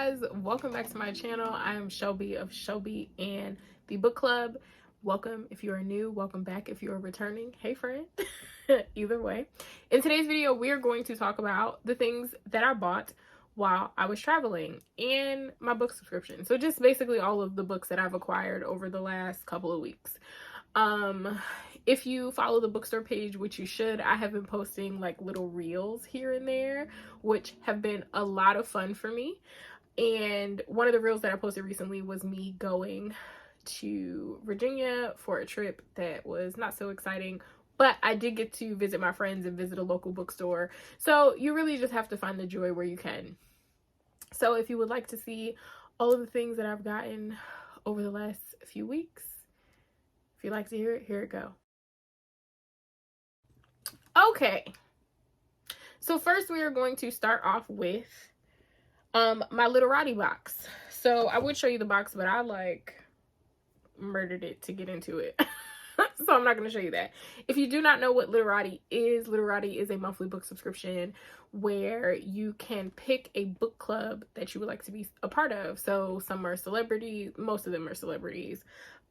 guys, welcome back to my channel. I am Shelby of Shelby and the Book Club. Welcome if you are new, welcome back if you are returning. Hey friend. Either way, in today's video we are going to talk about the things that I bought while I was traveling and my book subscription. So just basically all of the books that I've acquired over the last couple of weeks. If you follow the bookstore page, which you should, I have been posting like little reels here and there, which have been a lot of fun for me. And one of the reels that I posted recently was me going to Virginia for a trip that was not so exciting, but I did get to visit my friends and visit a local bookstore. So you really just have to find the joy where you can. So if you would like to see all of the things that I've gotten over the last few weeks, if you'd like to hear it, here it go. Okay, so first we are going to start off with my literati box. So I would show you the box, but I like murdered it to get into it. So I'm not going to show you that. If you do not know what literati is a monthly book subscription where you can pick a book club that you would like to be a part of. So some are celebrities, most of them are celebrities.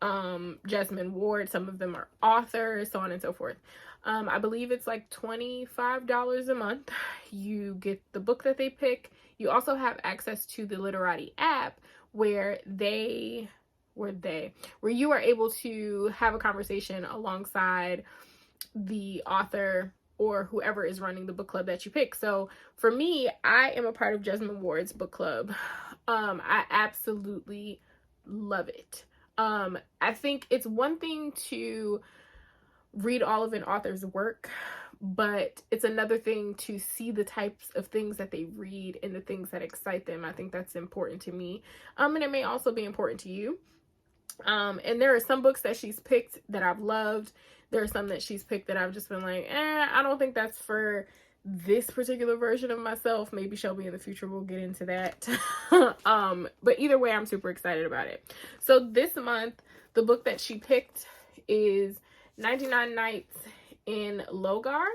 Jasmine Ward, some of them are authors, so on and so forth. I believe it's like $25 a month. You get the book that they pick. You also have access to the Literati app where you are able to have a conversation alongside the author or whoever is running the book club that you pick. So for me, I am a part of Jasmine Ward's book club. I absolutely love it. I think it's one thing to read all of an author's work, but it's another thing to see the types of things that they read and the things that excite them. I think that's important to me. And it may also be important to you. And there are some books that she's picked that I've loved. There are some that she's picked that I've just been like, I don't think that's for this particular version of myself. Maybe Shelby in the future will get into that. But either way, I'm super excited about it. So this month, the book that she picked is 99 Nights in Logar.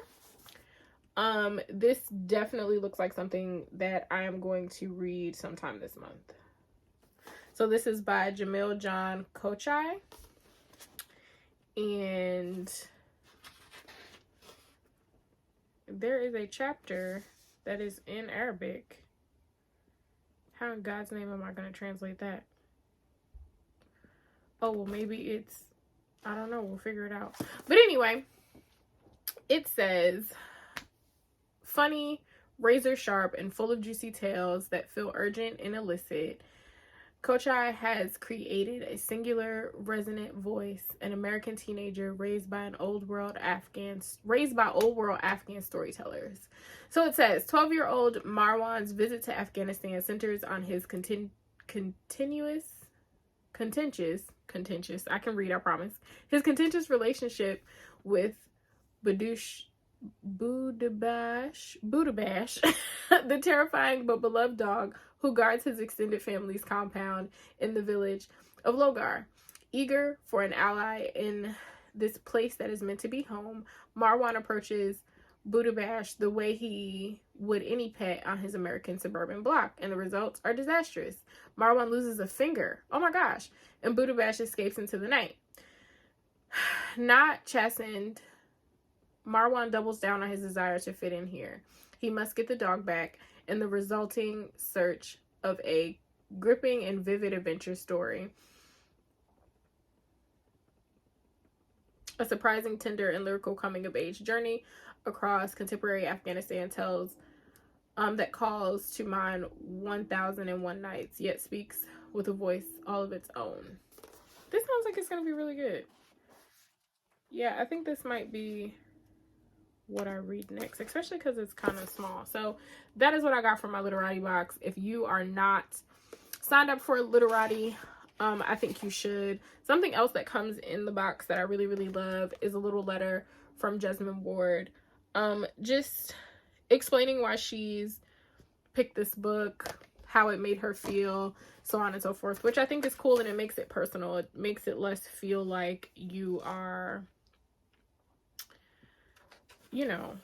This definitely looks like something that I am going to read sometime this month. So this is by Jamil John Kochai. And there is a chapter that is in Arabic. How in God's name am I going to translate that? Oh, well, maybe it's, I don't know. We'll figure it out. But anyway, it says, funny, razor sharp, and full of juicy tales that feel urgent and illicit, Kochai has created a singular, resonant voice, an American teenager raised by old world Afghan storytellers. So it says, 12-year-old Marwan's visit to Afghanistan centers on his contentious, I can read, I promise. His contentious relationship with Budabash, the terrifying but beloved dog who guards his extended family's compound in the village of Logar. Eager for an ally in this place that is meant to be home, Marwan approaches Budabash the way he would any pet on his American suburban block, and the results are disastrous. Marwan loses a finger, oh my gosh, and Budabash escapes into the night. Not chastened, Marwan doubles down on his desire to fit in here. He must get the dog back, and the resulting search of a gripping and vivid adventure story. A surprising, tender, and lyrical coming-of-age journey across contemporary Afghanistan tells that calls to mind 1001 Nights, yet speaks with a voice all of its own. This sounds like it's going to be really good. Yeah, I think this might be what I read next, especially because it's kind of small. So that is what I got from my literati box. If you are not signed up for literati, I think you should. Something else that comes in the box that I really, really love is a little letter from Jasmine Ward, just explaining why she's picked this book, how it made her feel, so on and so forth, which I think is cool, and it makes it personal. It makes it less feel like you are, you know,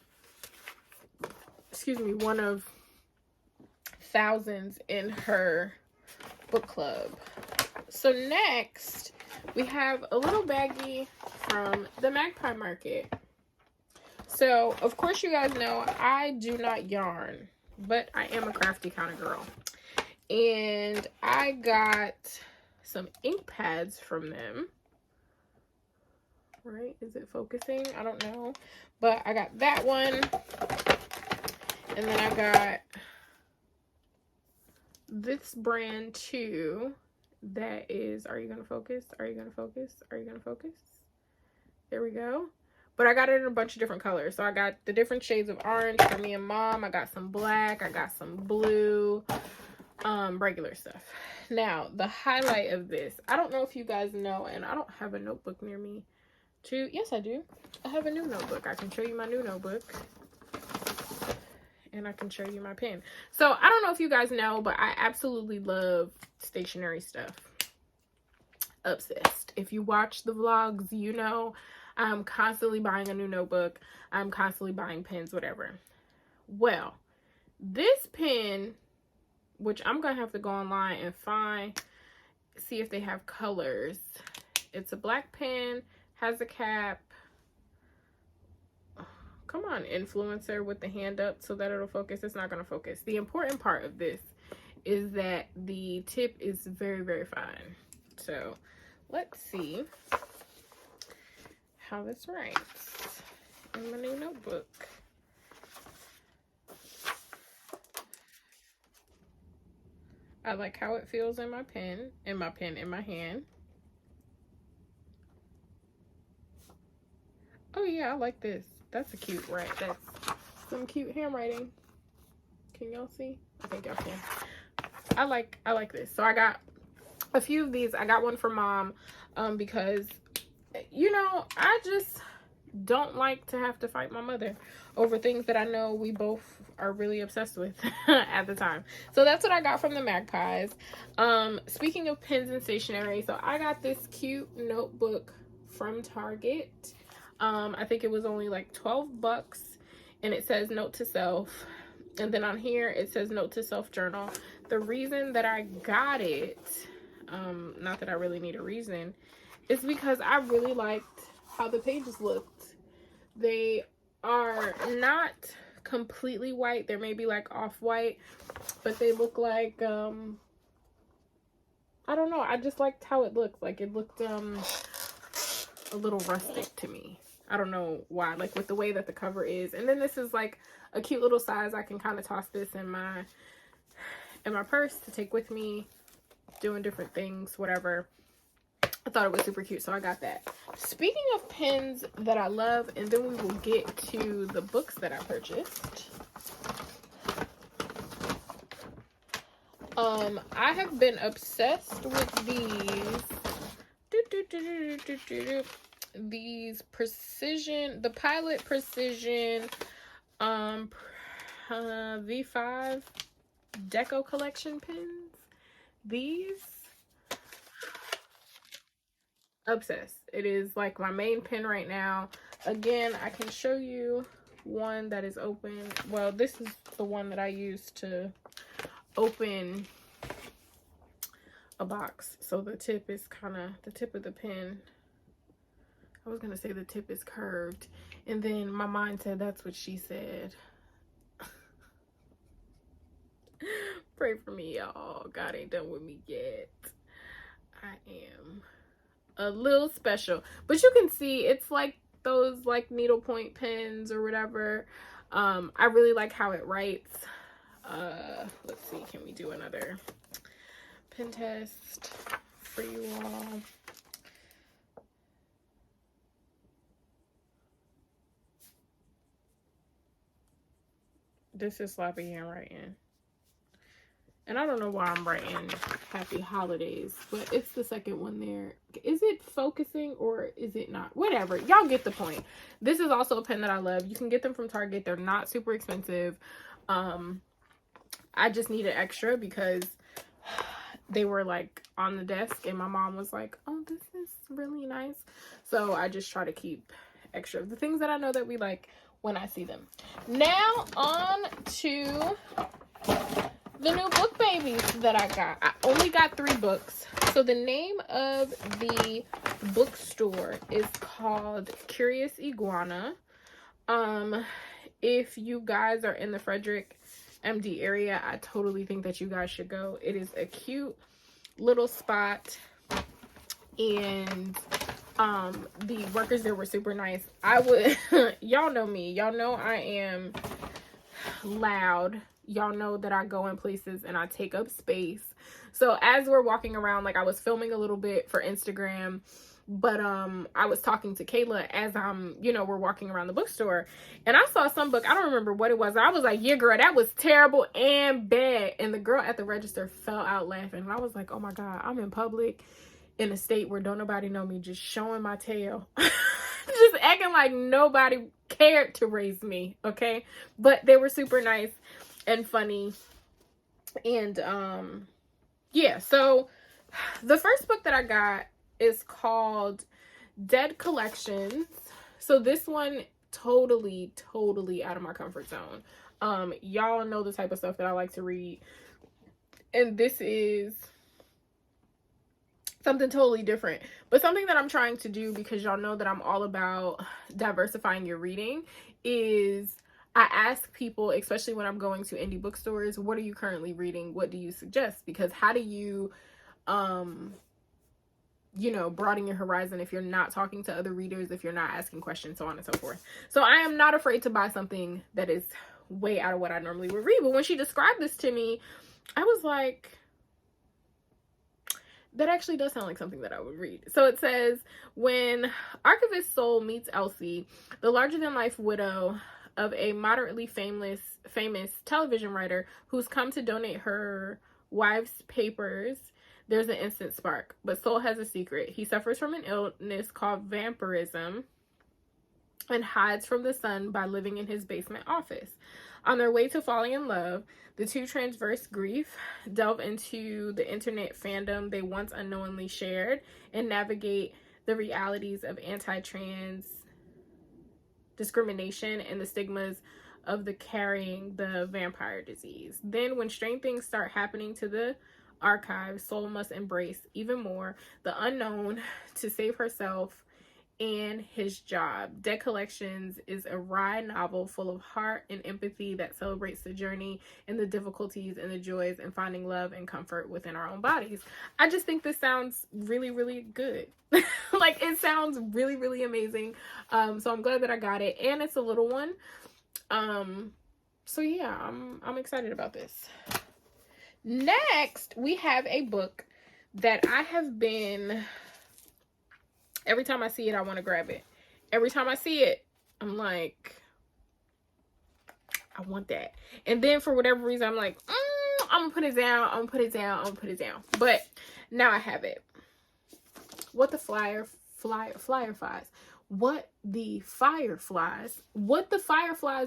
one of thousands in her book club. So next, we have a little baggie from the Magpie Market. So, of course, you guys know I do not yarn, but I am a crafty kind of girl. And I got some ink pads from them. Right? Is it focusing? I don't know. But I got that one. And then I got this brand too. That is, are you going to focus? Are you going to focus? Are you going to focus? There we go. But I got it in a bunch of different colors. So I got the different shades of orange for me and mom. I got some black. I got some blue. Regular stuff. Now, the highlight of this. I don't know if you guys know, and I don't have a notebook near me. Yes, I do. I have a new notebook. I can show you my new notebook. And I can show you my pen. So, I don't know if you guys know, but I absolutely love stationery stuff. Obsessed. If you watch the vlogs, you know I'm constantly buying a new notebook. I'm constantly buying pens, whatever. Well, this pen, which I'm going to have to go online and see if they have colors. It's a black pen, has a cap. Come on, influencer, with the hand up so that it'll focus. It's not going to focus. The important part of this is that the tip is very, very fine. So let's see how this writes in my new notebook. I like how it feels in my pen, in my hand. Oh yeah, I like this. That's a cute, right? That's some cute handwriting. Can y'all see? I think y'all can. I like this. So I got a few of these. I got one for mom because, you know, I just don't like to have to fight my mother over things that I know we both are really obsessed with at the time. So that's what I got from the Magpies. Speaking of pens and stationery, so I got this cute notebook from Target. I think it was only like 12 bucks, and it says note to self. And then on here, it says note to self journal. The reason that I got it, not that I really need a reason, is because I really liked how the pages looked. They are not completely white. They're maybe like off-white, but they look like, I don't know. I just liked how it looked. Like it looked a little rustic to me. I don't know why, like with the way that the cover is. And then this is like a cute little size. I can kind of toss this in my purse to take with me, doing different things, whatever. I thought it was super cute, so I got that. Speaking of pens that I love, and then we will get to the books that I purchased. I have been obsessed with these precision, the Pilot Precision V5 Deco Collection pens. These, obsessed. It is like my main pen right now. Again, I can show you one that is open. Well, this is the one that I use to open a box. So the tip is kind of, the tip of the pen, I was gonna say the tip is curved, and then my mind said that's what she said. Pray for me, y'all. God ain't done with me yet. I am a little special, but you can see it's like those like needlepoint pens or whatever. I really like how it writes. Let's see, can we do another pen test for you all? This is sloppy handwriting. And I don't know why I'm writing happy holidays, but it's the second one there. Is it focusing or is it not? Whatever. Y'all get the point. This is also a pen that I love. You can get them from Target. They're not super expensive. I just needed extra because they were like on the desk and my mom was like, oh, this is really nice. So I just try to keep extra of the things that I know that we like when I see them. Now on to the new book babies that I got. I only got 3 books. So the name of the bookstore is called Curious Iguana. If you guys are in the Frederick, MD area, I totally think that you guys should go. It is a cute little spot, and the workers there were super nice. I would y'all know me, y'all know I am loud, y'all know that I go in places and I take up space. So as we're walking around, like I was filming a little bit for Instagram, but I was talking to Kayla as we're walking around the bookstore, and I saw some book, I don't remember what it was. I was like, yeah girl, that was terrible and bad, and the girl at the register fell out laughing, and I was like, oh my god, I'm in public in a state where don't nobody know me, just showing my tail. Just acting like nobody cared to raise me, okay? But they were super nice and funny. And yeah, so the first book that I got is called Dead Collections. So this one totally out of my comfort zone. Y'all know the type of stuff that I like to read, and this is something totally different, but something that I'm trying to do, because y'all know that I'm all about diversifying your reading, is I ask people, especially when I'm going to indie bookstores, what are you currently reading? What do you suggest? Because how do you broaden your horizon if you're not talking to other readers, if you're not asking questions, so on and so forth. So I am not afraid to buy something that is way out of what I normally would read. But when she described this to me, I was like, that actually does sound like something that I would read. So it says, when Archivist Soul meets Elsie, the larger-than-life widow of a moderately famous television writer who's come to donate her wife's papers, there's an instant spark. But Soul has a secret. He suffers from an illness called vampirism and hides from the sun by living in his basement office. On their way to falling in love, the two transverse grief, delve into the internet fandom they once unknowingly shared, and navigate the realities of anti-trans discrimination and the stigmas of the carrying the vampire disease. Then, when strange things start happening to the archive, Soul must embrace even more the unknown to save herself and his job. Dead Collections is a wry novel full of heart and empathy that celebrates the journey and the difficulties and the joys and finding love and comfort within our own bodies. I just think this sounds really good. Like, it sounds really amazing. So I'm glad that I got it, and it's a little one. So yeah, I'm excited about this. Next, we have a book that I have been, every time I see it, I want to grab it. Every time I see it, I'm like, I want that. And then for whatever reason, I'm like, I'm gonna put it down. I'm gonna put it down. I'm gonna put it down. But now I have it. What the Fireflies. What the Fireflies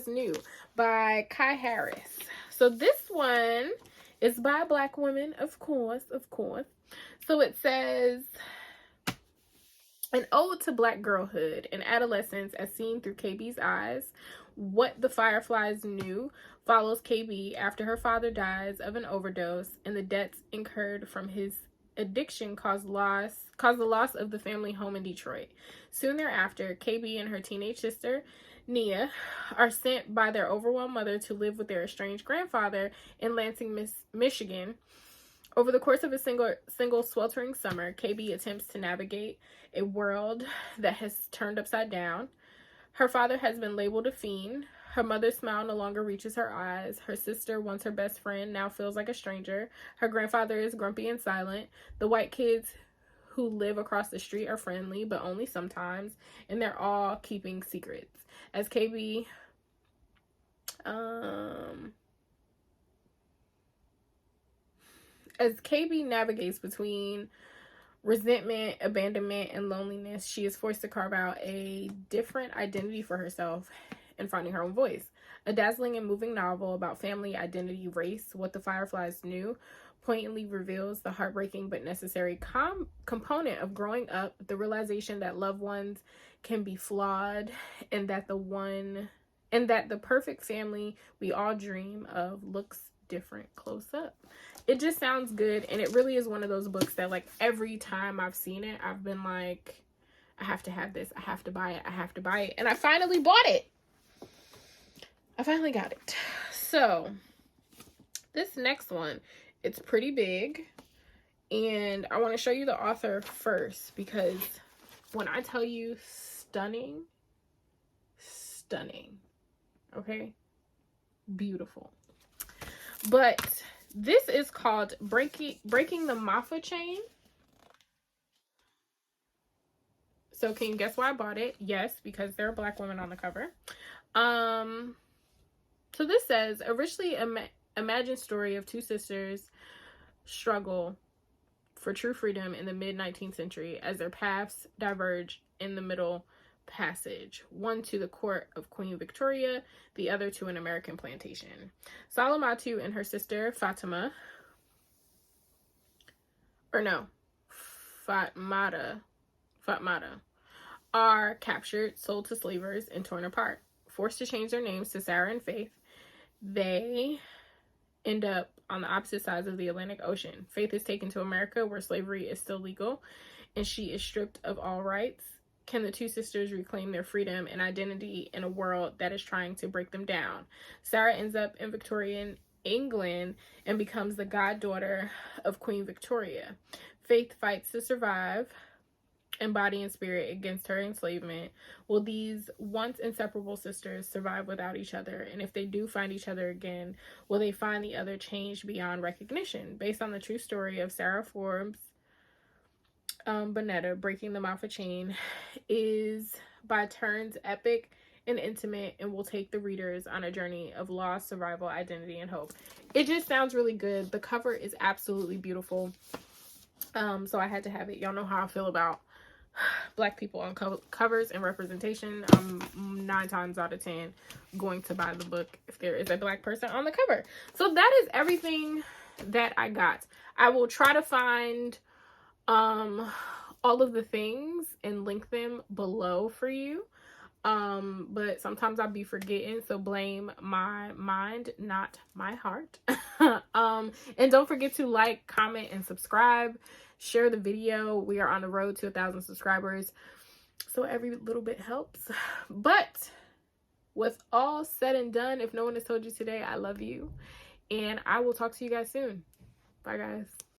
Knew by Kai Harris. So this one is by a Black woman, of course. So it says, an ode to Black girlhood and adolescence as seen through KB's eyes. What the Fireflies Knew follows KB after her father dies of an overdose, and the debts incurred from his addiction caused the loss of the family home in Detroit. Soon thereafter, KB and her teenage sister, Nia, are sent by their overwhelmed mother to live with their estranged grandfather in Lansing, Michigan. Over the course of a single sweltering summer, KB attempts to navigate a world that has turned upside down. Her father has been labeled a fiend. Her mother's smile no longer reaches her eyes. Her sister, once her best friend, now feels like a stranger. Her grandfather is grumpy and silent. The white kids who live across the street are friendly, but only sometimes, and they're all keeping secrets. As KB navigates between resentment, abandonment, and loneliness, she is forced to carve out a different identity for herself and finding her own voice. A dazzling and moving novel about family, identity, race, What the Fireflies Knew, poignantly reveals the heartbreaking but necessary component of growing up, the realization that loved ones can be flawed, and that the perfect family we all dream of looks different close up. It just sounds good, and it really is one of those books that, like, every time I've seen it, I've been like, I have to have this, I have to buy it, I have to buy it, and I finally bought it. I finally got it. So this next one, it's pretty big, and I want to show you the author first, because when I tell you stunning, okay, beautiful. But this is called Breaking the Mafia Chain. So can you guess why I bought it? Yes, because there are Black women on the cover. So this says, a richly imagined story of two sisters struggle for true freedom in the mid-19th century as their paths diverge in the Middle Passage, one to the court of Queen Victoria, the other to an American plantation. Salamatu and her sister Fatmata are captured, sold to slavers, and torn apart. Forced to change their names to Sarah and Faith, they end up on the opposite sides of the Atlantic Ocean. Faith is taken to America, where slavery is still legal, and she is stripped of all rights. Can the two sisters reclaim their freedom and identity in a world that is trying to break them down? Sarah ends up in Victorian England and becomes the goddaughter of Queen Victoria. Faith fights to survive in body and spirit against her enslavement. Will these once inseparable sisters survive without each other? And if they do find each other again, will they find the other changed beyond recognition? Based on the true story of Sarah Forbes Bonetta, Breaking the Mafia Chain is by turns epic and intimate, and will take the readers on a journey of loss, survival, identity, and hope. It just sounds really good. The cover is absolutely beautiful. So I had to have it. Y'all know how I feel about Black people on covers and representation. I'm 9 times out of 10 going to buy the book if there is a Black person on the cover. So that is everything that I got. I will try to find all of the things and link them below for you. But sometimes I'll be forgetting, so blame my mind, not my heart. And don't forget to like, comment, and subscribe. Share the video. We are on the road to 1,000 subscribers, so every little bit helps. But with all said and done, if no one has told you today, I love you, and I will talk to you guys soon. Bye, guys.